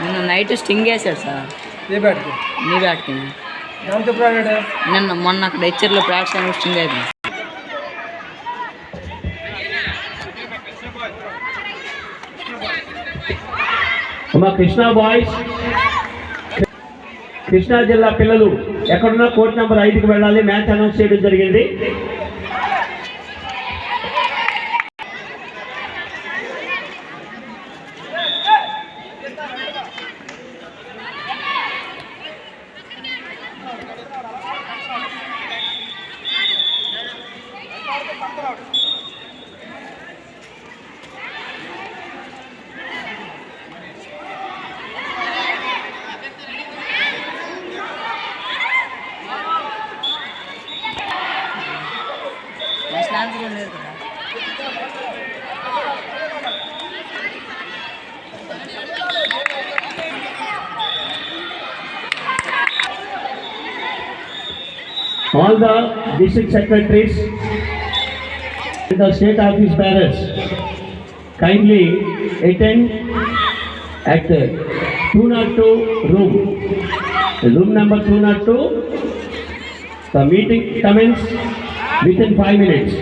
నిన్న night sting వేసాడు sir. ఏ బ్యాట్కి? నీ బ్యాట్కి. దాంతో ప్రాడాడు నిన్న మొన్న అక్కడ హెచ్చర్లో ప్రాక్టీస్ అయిన స్టింగ్ అయిపోయింది. కృష్ణా బాయ్స్, కృష్ణా జిల్లా పిల్లలు ఎక్కడున్నా కోర్టు నెంబర్ 5కి వెళ్ళాలి. మ్యాచ్ అనౌన్స్ చేయడం జరిగింది. లేదు కదా. All the district secretaries and the state office bearers kindly attend at 202 room number 202. The meeting commences within 5 minutes.